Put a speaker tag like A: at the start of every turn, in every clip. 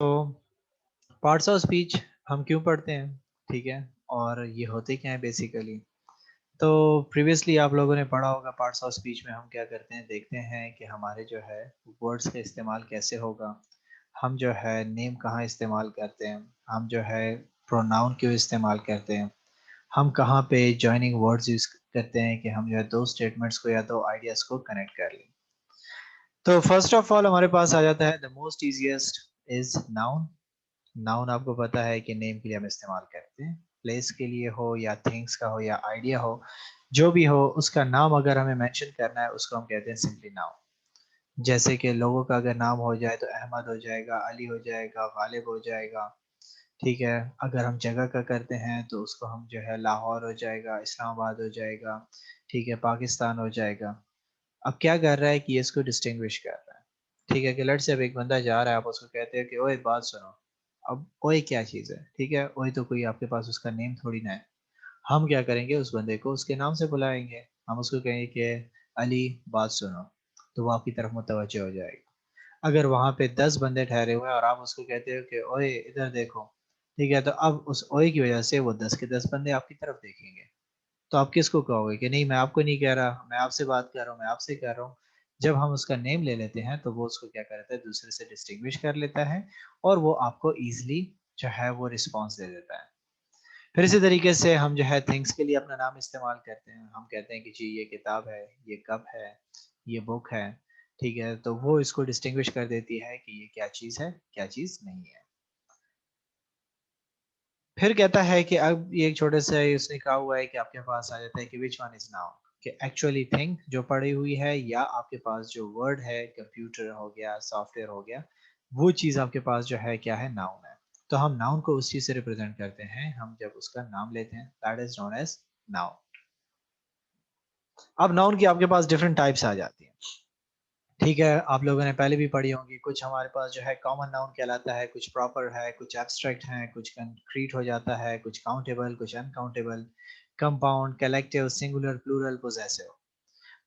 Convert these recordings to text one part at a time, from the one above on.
A: तो parts of speech हम क्यों पढ़ते हैं, ठीक है? और ये होते क्या हैं बेसिकली? तो प्रीवियसली आप लोगों ने पढ़ा होगा पार्ट्स ऑफ स्पीच में हम क्या करते हैं, देखते हैं कि हमारे जो है वर्ड्स का इस्तेमाल कैसे होगा, हम जो है नेम कहाँ इस्तेमाल करते हैं, हम जो है प्रोनाउन क्यों इस्तेमाल करते हैं, हम कहाँ पे जॉइनिंग वर्ड्स यूज़ करते हैं कि हम जो है दो स्टेटमेंट्स को या दो आइडियाज़ को कनेक्ट कर लें। तो फर्स्ट ऑफ ऑल हमारे पास आ जाता है the most easiest is noun. Noun आपको पता है कि नेम के लिए हम इस्तेमाल करते हैं, प्लेस के लिए हो या थिंग्स का हो या आइडिया हो, जो भी हो उसका नाम अगर हमें मेंशन करना है उसको हम कहते हैं सिंपली नाउन। जैसे कि लोगों का अगर नाम हो जाए तो अहमद हो जाएगा, अली हो जाएगा, गालिब हो जाएगा, ठीक है? अगर हम जगह का करते हैं तो उसको हम जो है लाहौर हो जाएगा, इस्लामाबाद हो जाएगा, ठीक है, पाकिस्तान हो जाएगा। अब क्या कर रहा है कि ये इसको डिस्टिंग्विश कर रहा है, ठीक है? कि लेट्स से अब एक बंदा जा रहा है, आप उसको कहते हैं कि ओए बात सुनो। अब ओए क्या चीज़ है, ठीक है? ओए तो कोई आपके पास उसका नेम थोड़ी ना है। हम क्या करेंगे, उस बंदे को उसके नाम से बुलाएँगे। हम उसको कहेंगे कि अली बात सुनो, तो वो आपकी तरफ मुतवज्जह हो जाएगा। अगर वहाँ पे 10 बंदे ठहरे हुए हैं और आप उसको कहते हो कि ओए इधर देखो, ठीक है? तो अब उस ओए की वजह से वो 10 के 10 बंदे आपकी तरफ देखेंगे। तो आप किसको कहोगे कि नहीं मैं आपको नहीं कह रहा, मैं आपसे बात कर रहा हूँ, मैं आपसे कह रहा हूँ। जब हम उसका नेम ले लेते हैं तो वो उसको क्या करता है, दूसरे से डिस्टिंग्विश कर लेता है और वो आपको ईज़िली जो है वो रिस्पॉन्स दे देता है। फिर इसी तरीके से हम जो है थिंग्स के लिए अपना नाम इस्तेमाल करते हैं। हम कहते हैं कि जी ये किताब है, ये कप है, ये बुक है, ठीक है? तो वो इसको डिस्टिंग्विश कर देती है कि ये क्या चीज़ है, क्या चीज़ नहीं है। फिर कहता है कि अब ये एक छोटे से उसने कहा हुआ है कि आपके पास आ जाता है कि व्हिच वन इज़ नाउन, कि एक्चुअली थिंग जो पड़ी हुई है या आपके पास जो वर्ड है, कंप्यूटर हो गया, सॉफ्टवेयर हो गया, वो चीज़ आपके पास जो है क्या है, नाउन है। तो हम नाउन को उस चीज़ से रिप्रेजेंट करते हैं, हम जब उसका नाम लेते हैं, that is known as noun. अब नाउन की आपके पास डिफरेंट टाइप्स आ जाती हैं। ठीक है, आप लोगों ने पहले भी पढ़ी होंगी, कुछ हमारे पास जो है कॉमन नाउन कहलाता है, कुछ प्रॉपर है, कुछ एब्स्ट्रैक्ट है, कुछ कंक्रीट हो जाता है, कुछ काउंटेबल, कुछ uncountable, compound, collective, singular, plural, possessive.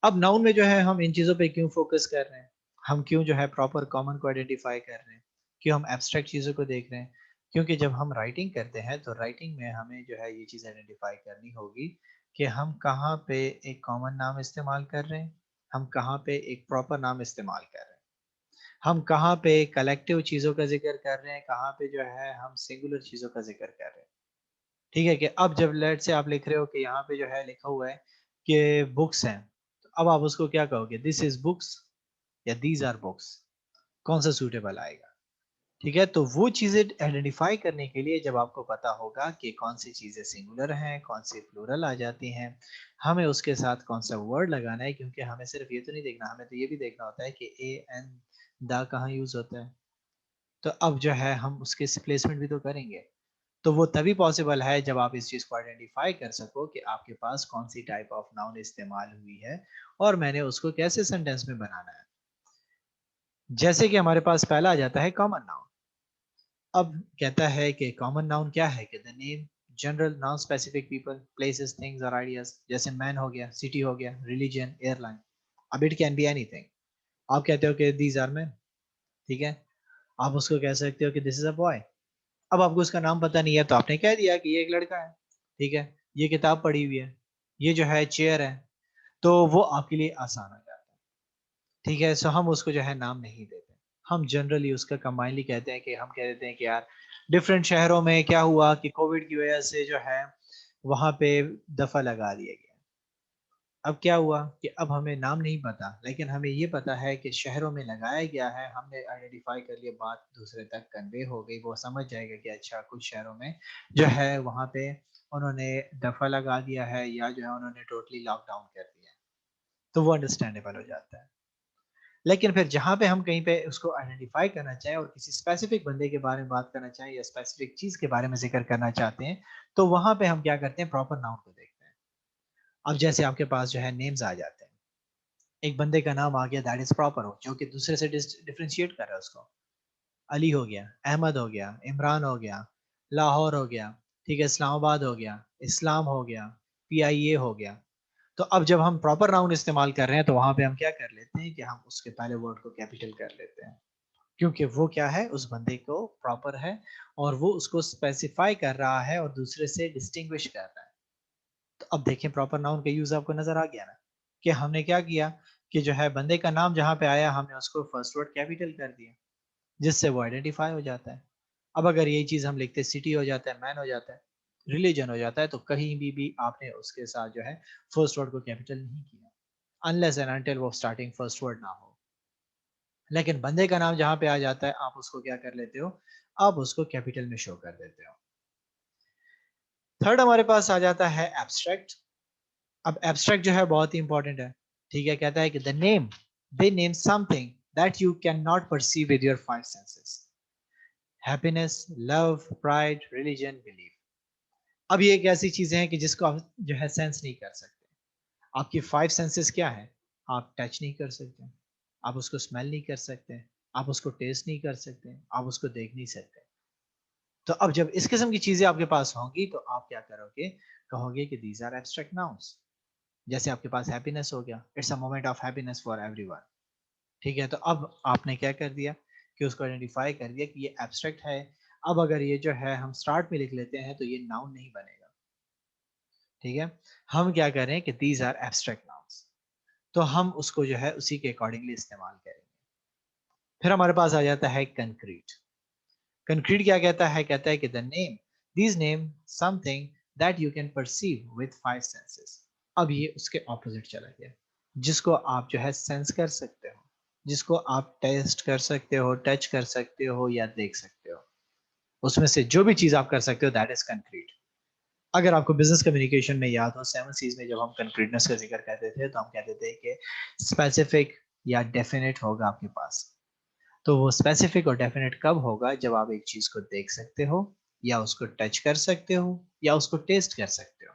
A: अब नाउन में जो है हम इन चीज़ों पे क्यों फोकस कर रहे हैं? हम क्यों जो है प्रॉपर कॉमन को आइडेंटिफाई कर रहे हैं? क्यों हम एब्स्ट्रैक्ट चीज़ों को देख रहे हैं? क्योंकि जब हम राइटिंग करते हैं तो राइटिंग में हमें जो है ये चीज़ आइडेंटिफाई करनी होगी कि हम कहाँ पे एक कॉमन नाम इस्तेमाल कर रहे हैं, हम कहाँ पे एक प्रॉपर नाम इस्तेमाल कर रहे हैं, हम कहाँ पे कलेक्टिव चीज़ों का ज़िक्र कर रहे हैं, कहाँ पे जो है हम सिंगुलर चीज़ों का ज़िक्र कर रहे हैं। ठीक है? कि अब जब लेट्स से आप लिख रहे हो कि यहाँ पे जो है लिखा हुआ है कि बुक्स हैं, तो अब आप उसको क्या कहोगे? दिस इज़ बुक्स या दीज़ आर बुक्स, कौन-सा सूटेबल आएगा? ठीक है? तो वो चीज़ें आइडेंटिफ़ाई करने के लिए जब आपको पता होगा कि कौन-सी चीज़ें सिंगुलर हैं, कौन-सी प्लूरल आ जाती हैं, हमें उसके साथ कौन-सा वर्ड लगाना है, क्योंकि हमें सिर्फ़ ये तो नहीं देखना, हमें तो ये भी देखना होता है कि ए, एन, द कहाँ यूज़ होता है। तो अब जो है हम उसके प्लेसमेंट भी तो करेंगे। तो वो तभी पॉसिबल है जब आप इस चीज़ को आइडेंटिफ़ाई कर सको कि आपके पास कौन-सी टाइप ऑफ नाउन इस्तेमाल हुई है और मैंने उसको कैसे सेंटेंस में बनाना है। जैसे कि हमारे पास पहला आ जाता है कॉमन नाउन। अब कहता है कि कॉमन नाउन क्या है, कि the name, general, non specific people, places, things और आइडियाज़। जैसे मैन हो गया, सिटी हो गया, रिलिजन, एयरलाइन। अब इट कैन बी एनीथिंग। आप कहते हो कि दीज़ आर मेन, ठीक है? आप उसको कह सकते हो कि दिस इज़ अ बॉय। अब आपको उसका नाम पता नहीं है तो आपने कह दिया कि ये एक लड़का है, ठीक है? ये किताब पढ़ी हुई है, ये जो है चेयर है, तो वो आपके लिए आसान हो जाता है, ठीक है? सो हम उसको जो है नाम नहीं देते। हम जनरली उसका कंबाइनली कहते हैं कि हम कह देते हैं कि यार डिफरेंट शहरों में क्या हुआ कि कोविड की वजह से जो है वहाँ पे दफ़ा लगा दिया गया। अब क्या हुआ कि अब हमें नाम नहीं पता, लेकिन हमें ये पता है कि शहरों में लगाया गया है, हमने आइडेंटिफ़ाई कर लिया, बात दूसरे तक कन्वे हो गई, वो समझ जाएगा कि अच्छा कुछ शहरों में जो है वहाँ पे उन्होंने दफ़ा लगा दिया है या जो है उन्होंने टोटली लॉकडाउन कर दिया है, तो वो अंडरस्टैंडेबल हो जाता है। लेकिन फिर जहाँ पे हम कहीं पे उसको आइडेंटिफ़ाई करना चाहें और किसी स्पेसिफ़िक बंदे के बारे में बात करना चाहें या स्पेसिफ़िक चीज़ के बारे में ज़िक्र करना चाहते हैं, तो वहाँ पे हम क्या करते हैं, प्रॉपर नाउन को देखते हैं। अब जैसे आपके पास जो है नेम्स आ जाते हैं। एक बंदे का नाम आ गया दैट इज़ प्रॉपर हो, जो कि दूसरे से डिफरेंशिएट कर रहा है उसको। अली हो गया, अहमद हो गया, इमरान हो गया, लाहौर हो गया, ठीक है, इस्लामाबाद हो गया, इस्लाम हो गया, पीआईए हो गया। तो अब जब हम प्रॉपर नाउन इस्तेमाल कर रहे हैं तो वहाँ पे हम क्या कर लेते हैं कि हम उसके पहले वर्ड को कैपिटल कर लेते हैं। क्योंकि वो क्या है, उस बंदे को प्रॉपर है और वो उसको स्पेसिफाई कर रहा है और दूसरे से डिस्टिंग्विश कर रहा है। तो अब देखें प्रॉपर नाउन का यूज आपको नजर आ गया ना, कि हमने क्या किया कि जो है बंदे का नाम जहां पे आया हमने उसको फर्स्ट वर्ड कैपिटल कर दिया, जिससे वो आइडेंटिफाई हो जाता है। अब अगर यही चीज हम लिखते सिटी हो जाता है, मैन हो जाता है, रिलीजन हो जाता है, तो कहीं भी आपने उसके साथ जो है फर्स्ट वर्ड को कैपिटल नहीं किया, अनलेस एंड अनटिल वो स्टार्टिंग फर्स्ट वर्ड ना हो। लेकिन बंदे का नाम जहां पे आ जाता है आप उसको क्या कर लेते हो, आप उसको कैपिटल में शो कर देते हो। थर्ड हमारे पास आ जाता है एब्स्ट्रैक्ट। अब एब्स्ट्रैक्ट जो है बहुत ही इंपॉर्टेंट है। ठीक है, कहता है कि the name, they name something that you can not perceive with your five senses, happiness, love, pride, religion, belief. अब ये एक ऐसी चीजें हैं कि जिसको आप जो है सेंस नहीं कर सकते। आपकी फाइव सेंसेस क्या है, आप टच नहीं कर सकते, आप उसको स्मेल नहीं कर सकते, आप उसको टेस्ट नहीं कर सकते, आप उसको देख नहीं सकते। तो अब जब इस किस्म की चीजें आपके पास होंगी तो आप क्या करोगे, कहोगे कि दीज आर एब्स्ट्रैक्ट नाउन्स। जैसे आपके पास हैप्पीनेस हो गया, it's a moment of happiness for everyone. ठीक है, तो अब आपने क्या कर दिया कि उसको आइडेंटिफाई कर दिया कि ये एब्स्ट्रैक्ट है। अब अगर ये जो है हम स्टार्ट में लिख लेते हैं तो ये नाउन नहीं बनेगा। ठीक है, हम क्या करें कि दीज आर एब्स्ट्रैक्ट नाउन्स, तो हम उसको जो है उसी के अकॉर्डिंगली इस्तेमाल करेंगे। फिर हमारे पास आ जाता है कंक्रीट। कंक्रीट क्या कहता है, कहता है कि the name, these name something that you can perceive with five senses. अब ये उसके ऑपोजिट चला गया, जिसको आप जो है सेंस कर सकते हो, जिसको आप टेस्ट कर सकते हो, टच कर सकते हो या देख सकते हो, उसमें से जो भी चीज आप कर सकते हो दैट इज कंक्रीट। अगर आपको बिजनेस कम्युनिकेशन में याद हो, 7 C's में जब हम कंक्रीटनेस का जिक्र करते थे तो हम कहते थे कि स्पेसिफिक या डेफिनेट होगा आपके पास। तो वो स्पेसिफिक और डेफिनेट कब होगा, जब आप एक चीज को देख सकते हो या उसको टच कर सकते हो या उसको टेस्ट कर सकते हो।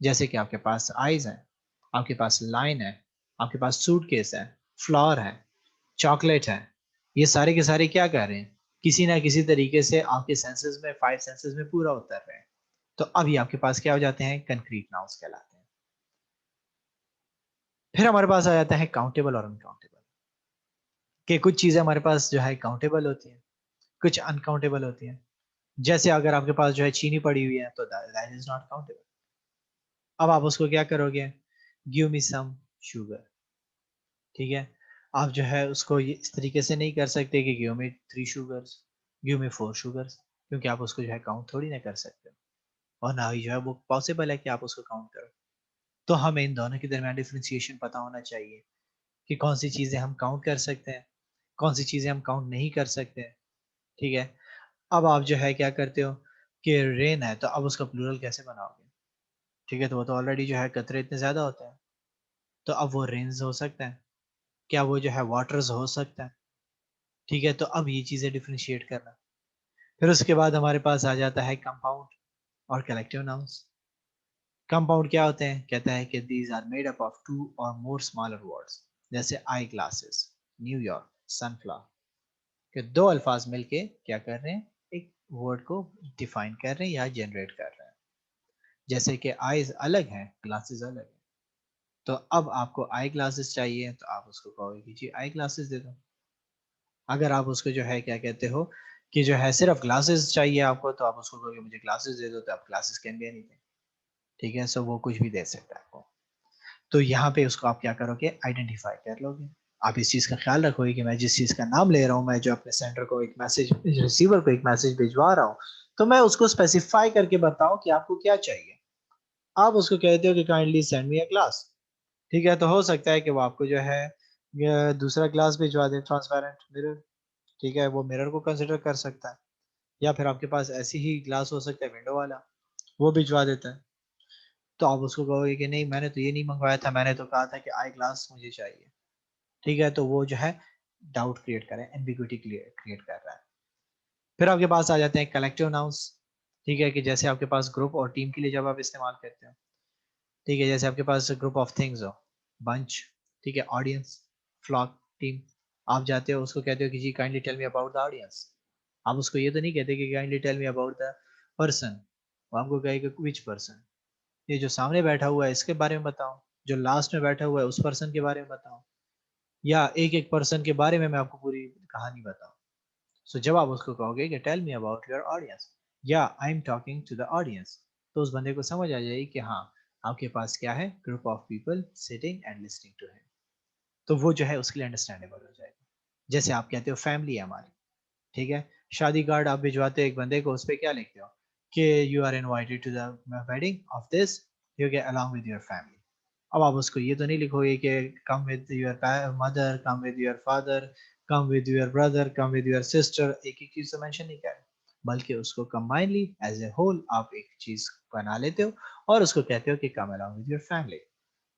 A: जैसे कि आपके पास आईज है, आपके पास लाइन है, आपके पास सूटकेस है, फ्लावर है, चॉकलेट है। ये सारे के सारे क्या कर रहे हैं, किसी ना किसी तरीके से आपके सेंसेस में, फाइव सेंसेस में पूरा उतर रहे हैं। तो अभी आपके पास क्या हो जाते हैं, कंक्रीट नाउन्स कहलाते हैं। फिर हमारे पास आ जाता है काउंटेबल और अनकाउंटेबल, कि कुछ चीजें हमारे पास जो है काउंटेबल होती हैं, कुछ अनकाउंटेबल होती हैं। जैसे अगर आपके पास जो है चीनी पड़ी हुई है तो दैट इज नॉट काउंटेबल। अब आप उसको क्या करोगे, गिव मी सम शुगर। ठीक है, आप जो है उसको इस तरीके से नहीं कर सकते कि give me 3 sugars, give me 4 sugars, क्योंकि आप उसको जो है काउंट थोड़ी ना कर सकते हो, और ना ही जो है वो पॉसिबल है कि आप उसको काउंट करो। तो हमें इन दोनों के दरमियान डिफरेंशिएशन पता होना चाहिए कि कौन सी चीजें हम काउंट कर सकते हैं, कौन सी चीजें हम काउंट नहीं कर सकते हैं। ठीक है, अब आप जो है क्या करते हो कि रेन है तो अब उसका प्लूरल कैसे बनाओगे। ठीक है, तो वो तो ऑलरेडी जो है कतरे इतने ज्यादा होते हैं, तो अब वो रेन्स हो सकता है, क्या वो जो है वाटर्स हो सकता है। ठीक है, तो अब ये चीजें डिफरेंशिएट करना। फिर उसके बाद हमारे पास आ जाता है कंपाउंड और कलेक्टिव नाउन्स। कंपाउंड क्या होते हैं, कहता है कि these are made up of 2 और मोर स्मॉलर वर्ड्स, जैसे आई ग्लासेस, न्यूयॉर्क, सनफ्लावर, के दो अल्फाज मिलके क्या कर रहे हैं, एक वर्ड को डिफाइन कर रहे हैं या जनरेट कर रहे हैं। जैसे कि आईज अलग हैं, ग्लासेस अलग है, तो अब आपको आई ग्लासेस चाहिए तो आप उसको कहोगे कि जी आई ग्लासेस दे दो। अगर आप उसको जो है क्या कहते हो कि जो है सिर्फ ग्लासेस चाहिए आपको, तो आप उसको कहोगे मुझे ग्लासेस दे दो, तो आप ग्लासेस कैन बी एनीथिंग। ठीक है, सो वो कुछ भी दे सकता है आपको। तो यहाँ पे उसको आप क्या करोगे, आइडेंटिफाई कर लोगे। आप इस चीज का ख्याल रखोगे कि मैं जिस चीज का नाम ले रहा हूँ, मैं जो अपने सेंडर को एक मैसेज, रिसीवर को एक मैसेज भिजवा रहा हूँ, तो मैं उसको स्पेसिफाई करके बताऊं कि आपको क्या चाहिए। आप उसको कहते हो कि kindly send me a glass. ठीक है, तो हो सकता है कि वो आपको जो है दूसरा ग्लास भिजवा दे, ट्रांसपेरेंट मिरर। ठीक है, वो मिरर को कंसिडर कर सकता है, या फिर आपके पास ऐसी ही ग्लास हो सकता है विंडो वाला, वो भिजवा देता है। तो आप उसको कहोगे कि नहीं मैंने तो ये नहीं मंगवाया था, मैंने तो कहा था कि आई ग्लास मुझे चाहिए। ठीक है, तो वो जो है डाउट क्रिएट कर रहा है, एम्बिग्युइटी क्रिएट कर रहा है। फिर आपके पास आ जाते हैं कलेक्टिव नाउंस। ठीक है, कि जैसे आपके पास ग्रुप और टीम के लिए जब आप इस्तेमाल करते हो। ठीक है, जैसे आपके पास ग्रुप ऑफ थिंग्स हो, बंच, ठीक है, ऑडियंस, फ्लॉक, टीम। आप जाते हो उसको कहते हो कि जी kindly tell me about the audience. आप उसको ये तो नहीं कहते कि kindly tell me about the person, वो आपको कहेगा विच पर्सन, ये जो सामने बैठा हुआ है इसके बारे में बताओ, जो लास्ट में बैठा हुआ है उस पर्सन के बारे में बताओ, या एक एक पर्सन के बारे में मैं आपको पूरी कहानी बताऊं। सो जब आप उसको कहोगे कि tell me about your audience या I am talking to the audience, तो उस बंदे को समझ आ जाएगी कि हाँ आपके पास क्या है, group of people sitting and listening to him. तो वो जो है उसके लिए अंडरस्टैंडेबल हो जाएगा। जैसे आप कहते हो फैमिली है हमारी, ठीक है, शादी कार्ड आप भिजवाते हो एक बंदे को, उस पर क्या लिखते हो कि you are invited to the wedding of this, you get along with your family. अब आप उसको ये तो नहीं लिखोगे कि come with your mother, come with your father, come with your brother, come with your sister, एक एक चीज तो मेंशन नहीं कर, बल्कि उसको कंबाइनली एज ए होल आप एक चीज बना लेते हो और उसको कहते हो कि come along with your family.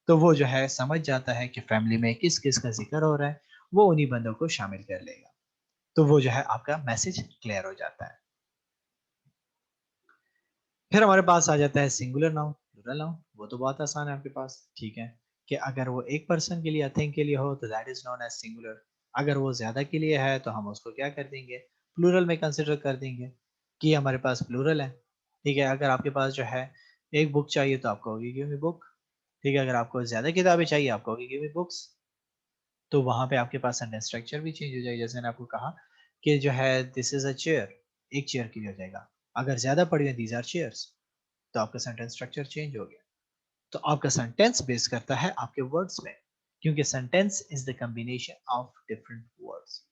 A: तो वो जो है समझ जाता है कि फैमिली में किस किस का जिक्र हो रहा है, वो उन्हीं बंदों को शामिल कर लेगा। तो वो जो है आपका मैसेज क्लियर हो जाता है। फिर हमारे पास आ जाता है सिंगुलर नाउन, प्लूरल नाउन। वो तो बहुत आसान है आपके पास, ठीक है, कि अगर वो एक पर्सन के लिए या थिंग के लिए हो तो that is known as singular. अगर वो ज्यादा के लिए है तो हम उसको क्या कर देंगे, प्लूरल में कंसिडर कर देंगे कि हमारे पास प्लूरल है। ठीक है, अगर आपके पास जो है एक बुक चाहिए तो आप कहोगे गिव मी बुक। ठीक है, अगर आपको ज्यादा किताबें चाहिए आप कहोगे गिव मी बुक्स। तो वहां पे आपके पास सेंटेंस स्ट्रक्चर भी चेंज हो जाएगा। जैसे मैंने आपको कहा कि जो है दिस इज अ चेयर, एक चेयर के लिए हो जाएगा। अगर ज्यादा पड़ी हुई दीज आर चेयर्स, तो आपका सेंटेंस स्ट्रक्चर चेंज हो गया। तो आपका सेंटेंस बेस करता है आपके वर्ड्स में, क्योंकि sentence is the combination of different words.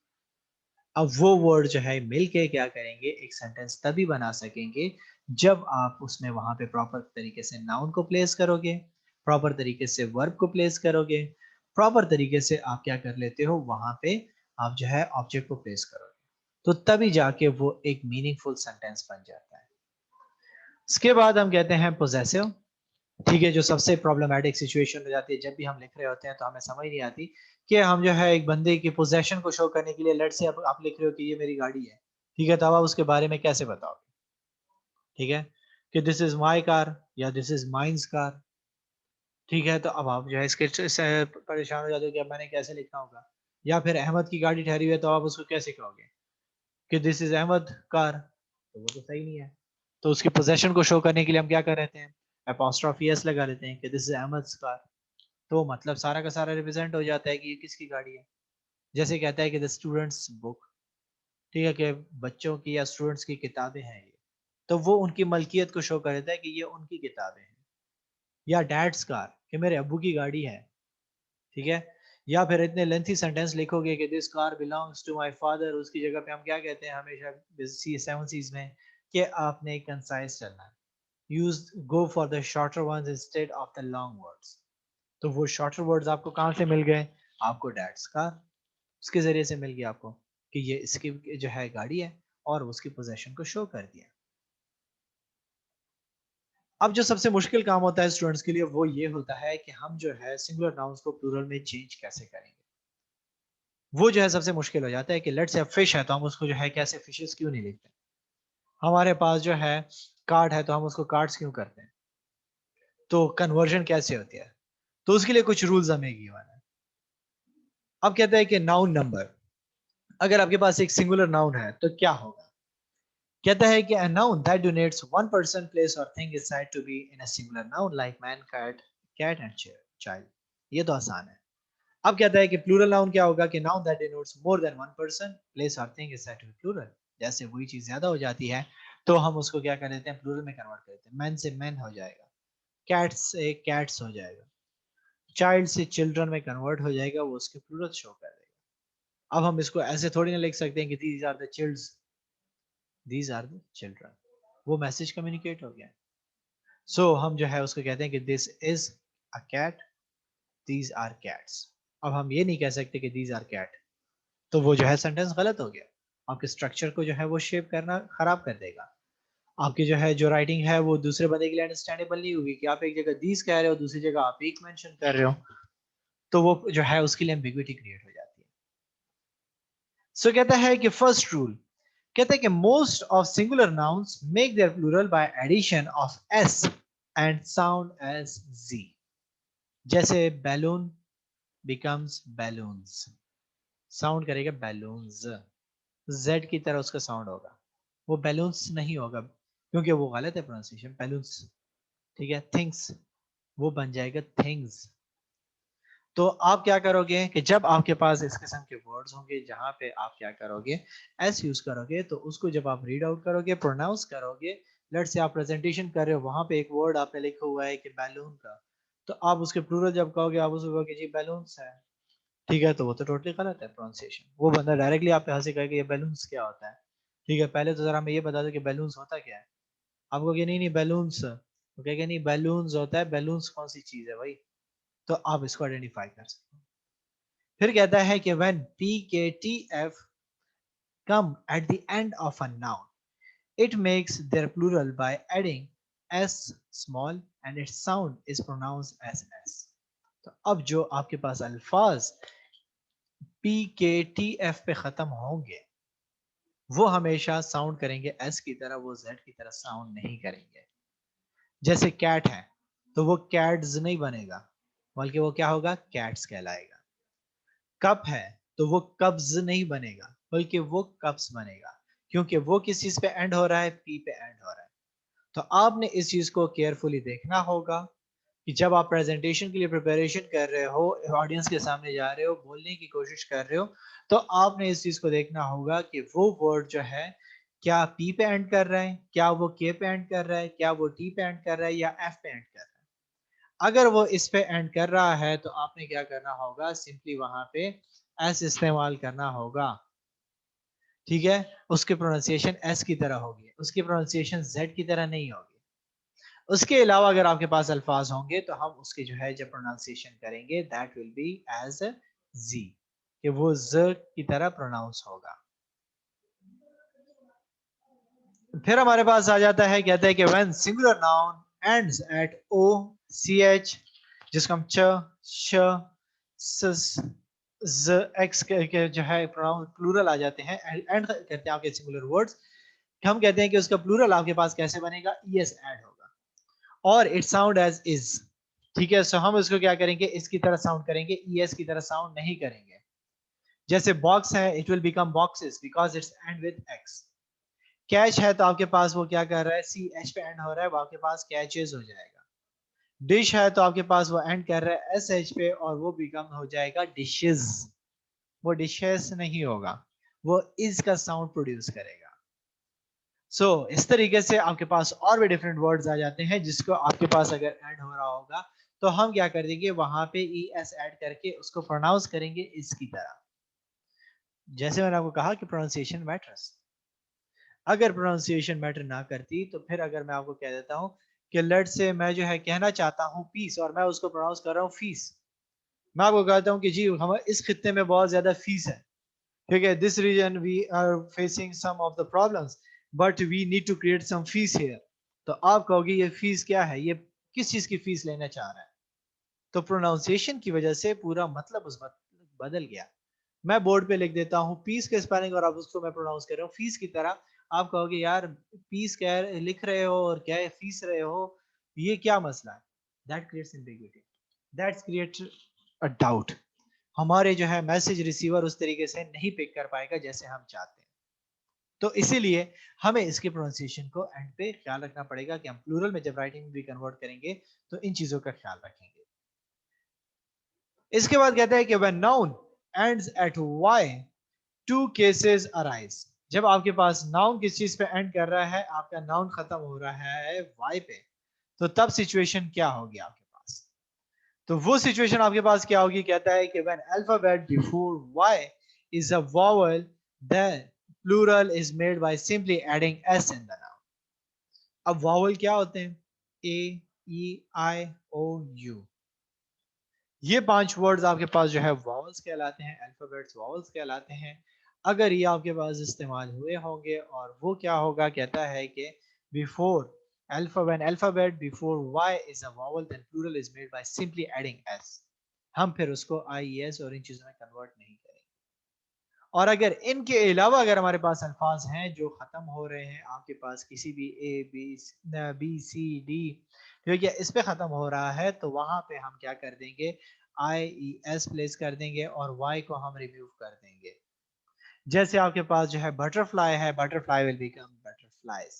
A: अब वो वर्ड जो है मिलके क्या करेंगे, एक सेंटेंस तभी बना सकेंगे जब आप उसमें वहां पे प्रॉपर तरीके से नाउन को प्लेस करोगे, प्रॉपर तरीके से वर्ब को प्लेस करोगे, प्रॉपर तरीके से आप क्या कर लेते हो वहां पे आप जो है ऑब्जेक्ट को प्लेस करोगे, तो तभी जाके वो एक मीनिंगफुल सेंटेंस बन जाता है। इसके बाद हम कहते हैं पोजेसिव। ठीक है, जो सबसे प्रॉब्लमेटिक सिचुएशन हो जाती है जब भी हम लिख रहे होते हैं तो हमें समझ नहीं आती कि हम जो है एक बंदे की पोजेशन को शो करने के लिए लेट से आप लिख रहे हो कि ये मेरी गाड़ी है, ठीक है, तो अब आप उसके बारे में कैसे बताओगे, ठीक है, कि दिस इज माई कार या दिस इज माइंस कार। ठीक है, तो अब आप जो है इसके से परेशान हो जाते हो कि अब मैंने कैसे लिखना होगा। या फिर अहमद की गाड़ी ठहरी हुई है तो आप उसको कैसे कहोगे कि दिस इज अहमद कार, तो वो तो सही नहीं है। तो उसकी पोजेशन को शो करने के लिए हम क्या कर रहे हैं, अपॉस्ट्रोफी एस लगा लेते हैं कि दिस इज अहमद कार। तो मतलब सारा का सारा रिप्रेजेंट हो जाता है कि ये किसकी गाड़ी है। जैसे कहता है कि द स्टूडेंट्स बुक, ठीक है, कि बच्चों की या स्टूडेंट्स की किताबें हैं ये, तो वो उनकी मलकियत को शो कर देता है कि ये उनकी किताबें हैं। या डैड्स कार, कि मेरे अब्बू की गाड़ी है, ठीक है। या फिर इतने लेंथी सेंटेंस लिखोगे कि this car belongs to my father, उसकी जगह पे हम क्या कहते हैं हमेशा सी सेवन सीज में, कि आपने कंसाइज चलना है, use go for the shorter ones instead of the long words. तो वो शॉर्टर वर्ड्स आपको कहाँ से मिल गए, आपको डैड्स कार उसके जरिए से मिल गया आपको कि ये इसकी जो है गाड़ी है, और उसकी पोजेशन को शो कर दिया। अब जो सबसे मुश्किल काम होता है स्टूडेंट्स के लिए वो ये होता है कि हम जो है सिंगुलर नाउन्स को प्लूरल में चेंज कैसे करेंगे। वो जो है सबसे मुश्किल हो जाता है कि लेट्स से फिश है तो हम उसको जो है कैसे फिशेस क्यों नहीं लिखते। हमारे पास जो है कार्ड है तो हम उसको कार्ड्स क्यों करते हैं। तो कन्वर्जन कैसे होती है, तो उसके लिए कुछ रूल्स हमें गिवन है। अब कहता है कि नाउन नंबर, अगर आपके पास एक सिंगुलर नाउन है तो क्या होगा। कहता है कि a noun that denotes one person, place or thing is said to be in a singular noun like man, cat and child। ये तो आसान है। अब कहता है कि प्लूरल नाउन क्या होगा, कि noun that denotes more than one person, place और thing is said to be plural. जैसे वही चीज ज्यादा हो जाती है तो हम उसको क्या कर देते हैं, प्लूरल में कन्वर्ट कर देते हैं। मैन से मैन हो जाएगा, कैट्स से कैट्स हो जाएगा, चाइल्ड से चिल्ड्रन में कन्वर्ट हो जाएगा, वो उसके प्लूरल शो कर देगा। अब हम इसको ऐसे थोड़ी ना लिख सकते हैं कि these are the childs, these are the children, वो मैसेज कम्युनिकेट हो गया। हम जो है उसको कहते हैं कि this is a cat, these are cats. अब हम ये नहीं कह सकते कि दीज आर कैट, तो वो जो है सेंटेंस गलत हो गया। आपके स्ट्रक्चर को जो है वो शेप करना खराब कर देगा। आपकी जो है जो राइटिंग है वो दूसरे बंदे के लिए अंडरस्टैंडेबल नहीं होगी, कि आप एक जगह दीज कह रहे हो दूसरी जगह आप एक मेंशन कर रहे हो, तो वो जो है उसके लिए एम्बिग्विटी क्रिएट हो जाती है। कहता है कि फर्स्ट रूल, कहते हैं कि most of singular nouns make their plural by addition of s and sound as z. जैसे बैलून बिकम्स बैलून्स, साउंड करेगा बैलून्स, जेड की तरह उसका साउंड होगा, वो बैलून्स नहीं होगा क्योंकि वो गलत है प्रोनाउंसिएशन, बैलून्स। ठीक है, थिंग्स वो बन जाएगा थिंग्स। तो आप क्या करोगे कि जब आपके पास इस किस्म के वर्ड्स होंगे जहां पे आप क्या करोगे, एस यूज करोगे, तो उसको जब आप रीड आउट करोगे, प्रोनाउंस करोगे, लेट से आप प्रेजेंटेशन कर रहे हो, वहां पे एक वर्ड आपने लिखा हुआ है कि बैलून का, तो आप उसके प्लूरल जब कहोगे आप उसको कहोगे जी बैलून्स है, ठीक है, तो वो तो टोटली गलत है प्रोनाउंसिएशन। वो बंदा डायरेक्टली आप पे हंसी कहेगा ये बैलून्स क्या होता है, ठीक है, पहले तो जरा हमें ये बता दो कि बैलून्स होता क्या है। आपको कहेंगे नहीं नहीं बैलून्स, तो कहेंगे नहीं बैलून्स होता है, बैलून्स कौन सी चीज है भाई, तो आप इसको आइडेंटिफाई कर सकते हो। फिर कहता है कि when PKTF come at the end of a noun, it makes their plural by adding s small and its sound is pronounced as s। तो अब जो आपके पास अल्फाज PKTF पे खत्म होंगे वो हमेशा साउंड करेंगे s की तरह, वो z की तरह साउंड नहीं करेंगे। जैसे कैट है तो वो कैट्स नहीं बनेगा, बल्कि वो क्या होगा, कैट्स कहलाएगा। कप है तो वो कब्ज नहीं बनेगा, बल्कि वो कप्स बनेगा, क्योंकि वो किस चीज पे एंड हो रहा है, पी पे एंड हो रहा है। तो आपने इस चीज को केयरफुली देखना होगा कि जब आप प्रेजेंटेशन के लिए प्रिपरेशन कर रहे हो, ऑडियंस के सामने जा रहे हो, बोलने की कोशिश कर रहे हो, तो आपने इस चीज को देखना होगा कि वो वर्ड जो है क्या पी पे एंड कर रहा है, क्या वो के पे एंड कर रहा है, क्या वो टी पे एंड कर रहा है, या एफ पे एंड कर रहा है। अगर वो इस पे एंड कर रहा है तो आपने क्या करना होगा, सिंपली वहां पे एस इस्तेमाल करना होगा, ठीक है। उसकी प्रोनाउंसिएशन एस की तरह होगी, उसकी प्रोनाउंसिएशन जेड की तरह नहीं होगी। उसके अलावा अगर आपके पास अल्फाज होंगे तो हम उसके जो है जब प्रोनाउंसिएशन करेंगे दैट विल बी एज जी, कि वो ज की तरह प्रोनाउंस होगा। फिर हमारे पास आ जाता है, कहते हैं कि when singular noun ends at o c h, जिसको हम च श स ज एक्स के जो है प्रोनाउन प्लूरल आ जाते हैं, एंड करते हैं आपके सिंगुलर वर्ड्स, हम कहते हैं कि उसका प्लूरल आपके पास कैसे बनेगा, ईएस ऐड होगा और इट साउंड एज इज, ठीक है। सो हम उसको क्या करेंगे, इसकी तरह साउंड करेंगे, ईएस की तरह साउंड नहीं करेंगे। जैसे बॉक्स है, it will become boxes because it's and with x. Catch है तो आपके पास वो क्या कर रहा है, सी एच पे एंड हो रहा है, वो आपके पास कैचेस हो जाएगा। डिश है तो आपके पास वो एंड कर रहा है एस एच पे और वो बिकम हो जाएगा डिशेस, वो डिशेस नहीं होगा, वो इज का साउंड प्रोड्यूस करेगा। सो इस तरीके से आपके पास और भी डिफरेंट वर्ड्स आ जाते हैं जिसको आपके पास अगर ऐड हो रहा होगा तो हम क्या कर देंगे, वहां पे ई एस ऐड करके उसको प्रोनाउंस करेंगे इसकी तरह। जैसे मैंने आपको कहा कि प्रोनाउंसिएशन मैटर्स, अगर प्रोनाउंसिएशन मैटर ना करती तो फिर अगर मैं आपको कह देता हूँ कि लेट से मैं जो है कहना चाहता हूँ पीस और मैं उसको प्रोनाउंस कर रहा हूँ फीस, मैं आपको कहता हूँ कि जी हम इस खित्ते में बहुत ज्यादा फीस है, ठीक है, this reason we are facing some of the problems but we need to create some fees here. तो आप कहोगे ये फीस क्या है, ये किस चीज की फीस लेना चाह रहा है। तो प्रोनाउंसिएशन की वजह से पूरा मतलब उस बदल गया। मैं बोर्ड पे लिख देता हूँ पीस के स्पेलिंग और आप उसको मैं प्रोनाउंस कर रहा हूँ फीस की तरह, आप कहोगे यार पीस कह लिख रहे हो और क्या है फीस रहे हो, ये क्या मसला है। That creates ambiguity, that's create a doubt. हमारे जो है मैसेज रिसीवर उस तरीके से नहीं पिक कर पाएगा जैसे हम चाहते हैं। तो इसीलिए हमें इसके प्रोनाउंसिएशन को एंड पे ख्याल रखना पड़ेगा कि हम प्लूरल में जब राइटिंग भी कन्वर्ट करेंगे तो इन चीजों का ख्याल रखेंगे। इसके बाद कहते हैं कि when noun ends at y two cases arise। जब आपके पास नाउन किस चीज पे एंड कर रहा है, आपका नाउन खत्म हो रहा है y पे, तो तब सिचुएशन क्या होगी आपके पास, तो वो सिचुएशन आपके पास क्या होगी, कहता है कि when alphabet before y is a vowel then plural is made by simply adding s in the noun। अब vowel क्या होते हैं, a e i o u, ये 5 वर्ड्स आपके पास जो है वॉवल्स कहलाते हैं, अल्फाबेट्स वॉवल्स कहलाते हैं। अगर ये आपके पास इस्तेमाल हुए होंगे और वो क्या होगा, कहता है कि before when alphabet before y is a vowel then plural is made by simply adding s। हम फिर उसको ies और इन चीजों में कन्वर्ट नहीं करेंगे। और अगर इनके अलावा अगर हमारे पास अल्फाज हैं जो खत्म हो रहे हैं, आपके पास किसी भी ए बी सी डी ठीक है इस पे खत्म हो रहा है, तो वहां पे हम क्या कर देंगे, आई ई एस प्लेस कर देंगे और वाई को हम रिमूव कर देंगे। जैसे आपके पास जो है बटरफ्लाई है, बटरफ्लाई विल बिकम बटरफ्लाइज,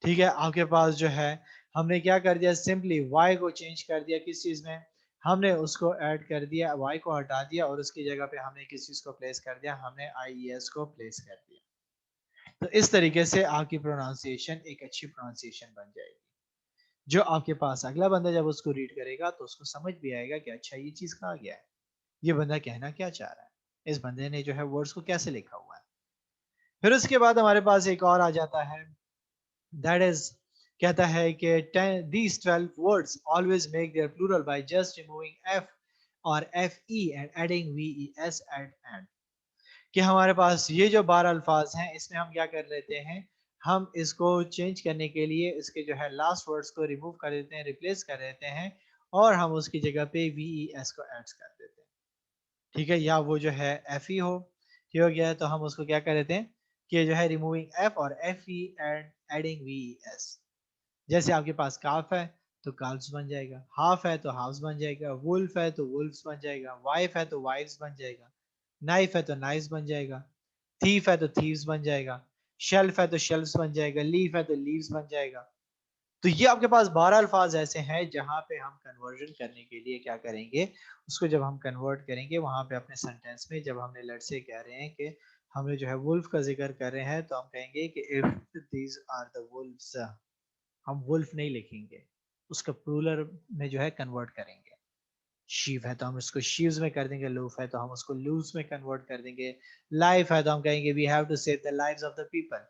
A: ठीक है। आपके पास जो है हमने क्या कर दिया, सिंपली वाई को चेंज कर दिया किस चीज में, हमने उसको ऐड कर दिया, y को हटा दिया और उसकी जगह पे हमने किस चीज को प्लेस कर दिया, हमने IES को प्लेस कर दिया। तो इस तरीके से आपकी प्रोनाउंसिएशन एक अच्छी प्रोनाउंसिएशन बन जाएगी, जो आपके पास अगला बंदा जब उसको रीड करेगा तो उसको समझ भी आएगा कि अच्छा ये चीज कहा गया है, ये बंदा कहना क्या चाह रहा है, इस बंदे ने जो है वर्ड्स को कैसे लिखा हुआ है। फिर उसके बाद हमारे पास एक और आ जाता है, दैट इज, कहता है कि these 12 words always make their plural by just removing f or fe and adding ves at end। कि हमारे पास ये जो 12 अल्फाज हैं इसमें हम क्या कर लेते हैं, हम इसको चेंज करने के लिए इसके जो है लास्ट वर्ड्स को रिमूव कर देते हैं, रिप्लेस कर देते हैं और हम उसकी जगह पे ves को ऐड कर देते हैं। ठीक है, या वो जो है fe हो, ये हो गया, तो हम उसको क्या कर देते हैं कि जो है रिमूविंग f और fe एंड एडिंग ves। जैसे आपके पास काफ है तो काल्स बन जाएगा, हाफ है तो हाफ्स बन जाएगा, वुल्फ है तो वुल्फ्स बन जाएगा, वाइफ है तो वाइफ्स बन जाएगा, नाइफ है तो नाइफ्स बन जाएगा, थीफ है तो थीव्स बन जाएगा, शेल्फ है तो शेल्फ्स बन जाएगा, लीफ है तो लीव्स बन जाएगा। तो ये आपके पास 12 अल्फाज ऐसे हैं जहां पे हम कन्वर्जन करने के लिए क्या करेंगे, उसको जब हम कन्वर्ट करेंगे वहां पे अपने सेंटेंस में, जब हमने लेट्स से कह रहे हैं कि हमने जो है वुल्फ का जिक्र कर रहे हैं तो हम कहेंगे कि if these are the wolfs, हम वुल्फ नहीं लिखेंगे, उसका प्लूरल में जो है कन्वर्ट करेंगे। शीव है तो हम उसको शीव्स में कर देंगे, लूफ है तो हम उसको लूव्स में कन्वर्ट कर देंगे, लाइफ है तो हम कहेंगे we have to save the lives of the people.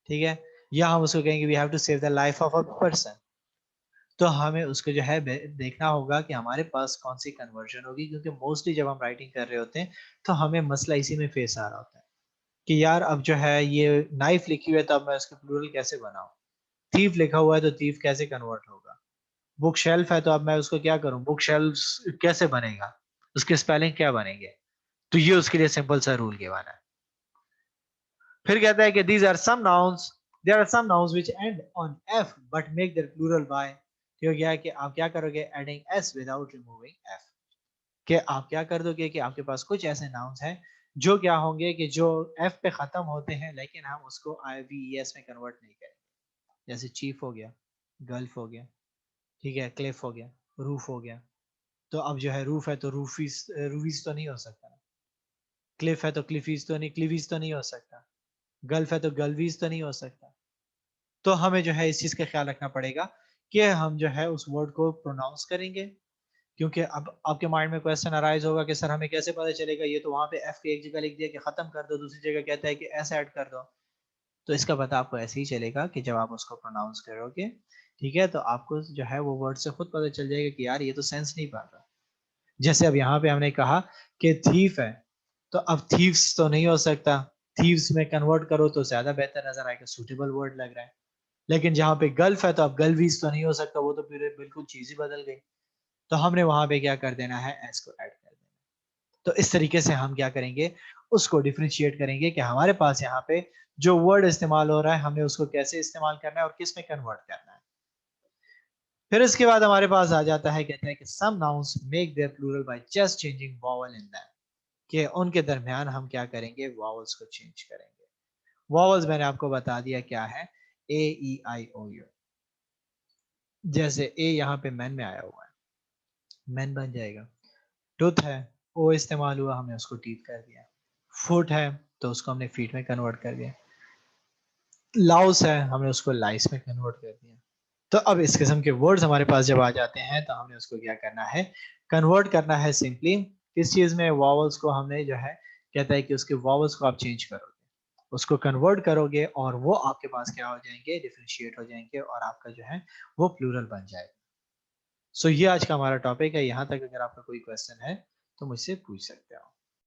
A: ठीक है, या हम उसको कहेंगे we have to save the life of a person. तो हमें उसको जो है देखना होगा कि हमारे पास कौन सी कन्वर्जन होगी, क्योंकि मोस्टली जब हम राइटिंग कर रहे होते हैं तो हमें मसला इसी में फेस आ रहा होता है कि यार अब जो है ये नाइफ लिखी हुई है तो अब मैं उसके प्लूरल कैसे बनाऊं, थीफ लिखा हुआ है तो थीफ कैसे कन्वर्ट होगा, बुक शेल्फ है तो अब मैं उसको क्या करूं, बुक शेल्फ कैसे बनेगा, उसके स्पेलिंग क्या बनेंगे। तो ये उसके लिए सिंपल सा रूल गिवन है। फिर कहता है कि these are some nouns, there are some nouns which end on f but make their plural by, तो क्या है कि आप क्या करोगे, adding s without removing f। कि आप क्या कर दोगे कि आपके पास कुछ ऐसे नाउन्स हैं जो क्या होंगे कि जो f पे खत्म होते हैं लेकिन हम उसको ives में कन्वर्ट नहीं करेंगे। जैसे चीफ हो गया, गल्फ हो गया, ठीक है, क्लिफ हो गया, रूफ हो गया। तो अब जो है रूफ है तो रूफीज रूफीज तो नहीं हो सकता, क्लिफ है तो क्लिफीज तो नहीं, क्लिवीज तो नहीं हो सकता, गल्फ है तो गलवीज तो नहीं हो सकता। तो हमें जो है इस चीज का ख्याल रखना पड़ेगा कि हम जो है उस वर्ड को प्रोनाउंस करेंगे, क्योंकि अब आपके माइंड में क्वेश्चन अराइज होगा कि सर हमें कैसे पता चलेगा, ये तो वहां पे एफ की एक जगह लिख दिया कि खत्म कर दो, दूसरी जगह कहता है कि ऐसे ऐड कर दो। तो इसका पता आपको ऐसे ही चलेगा कि जब आप उसको प्रोनाउंस करोगे, ठीक है, तो आपको जो है वो वर्ड से खुद पता चल जाएगा कि यार ये तो सेंस नहीं बन रहा। जैसे अब यहाँ पे हमने कहा कि थीफ है, तो अब थीव्स तो नहीं हो सकता, थीव्स में कन्वर्ट करो तो ज्यादा बेहतर नजर आएगा, सूटेबल वर्ड लग रहा है। लेकिन जहाँ पे गल्फ है तो अब गलवीज तो नहीं हो सकता, वो तो फिर बिल्कुल चीज ही बदल गई। तो हमने वहां पे क्या कर देना है, एस को ऐड कर देना। तो इस तरीके से हम क्या करेंगे, उसको डिफ्रेंशिएट करेंगे कि हमारे पास यहाँ पे जो वर्ड इस्तेमाल हो रहा है हमें उसको कैसे इस्तेमाल करना है और किस में कन्वर्ट करना है। फिर इसके बाद हमारे पास आ जाता है, कहता है कि some nouns make their plural by just changing vowel in them, कि उनके दरमियान हम क्या करेंगे, वॉवल्स को चेंज करेंगे। वॉवल्स मैंने आपको बता दिया क्या है, ए ई आई ओ यू। जैसे ए यहाँ पे मैन में आया हुआ है, मैन बन जाएगा। टूथ है, ओ इस्तेमाल हुआ, हमने उसको टीथ कर दिया। फुट है तो उसको हमने फीट में कन्वर्ट कर दिया। लाउस है, हमने उसको लाइस में कन्वर्ट कर दिया। तो अब इस किस्म के वर्ड्स हमारे पास जब आ जाते हैं तो हमने उसको क्या करना है, कन्वर्ट करना है सिंपली किस चीज में, वॉवल्स को हमने जो है, कहता है कि उसके वॉवल्स को आप चेंज करोगे, उसको कन्वर्ट करोगे और वो आपके पास क्या हो जाएंगे, डिफरेंशिएट हो जाएंगे और आपका जो है वो प्लूरल बन जाएगा। सो ये आज का हमारा टॉपिक है। यहाँ तक अगर आपका कोई क्वेश्चन है तो मुझसे पूछ सकते हो।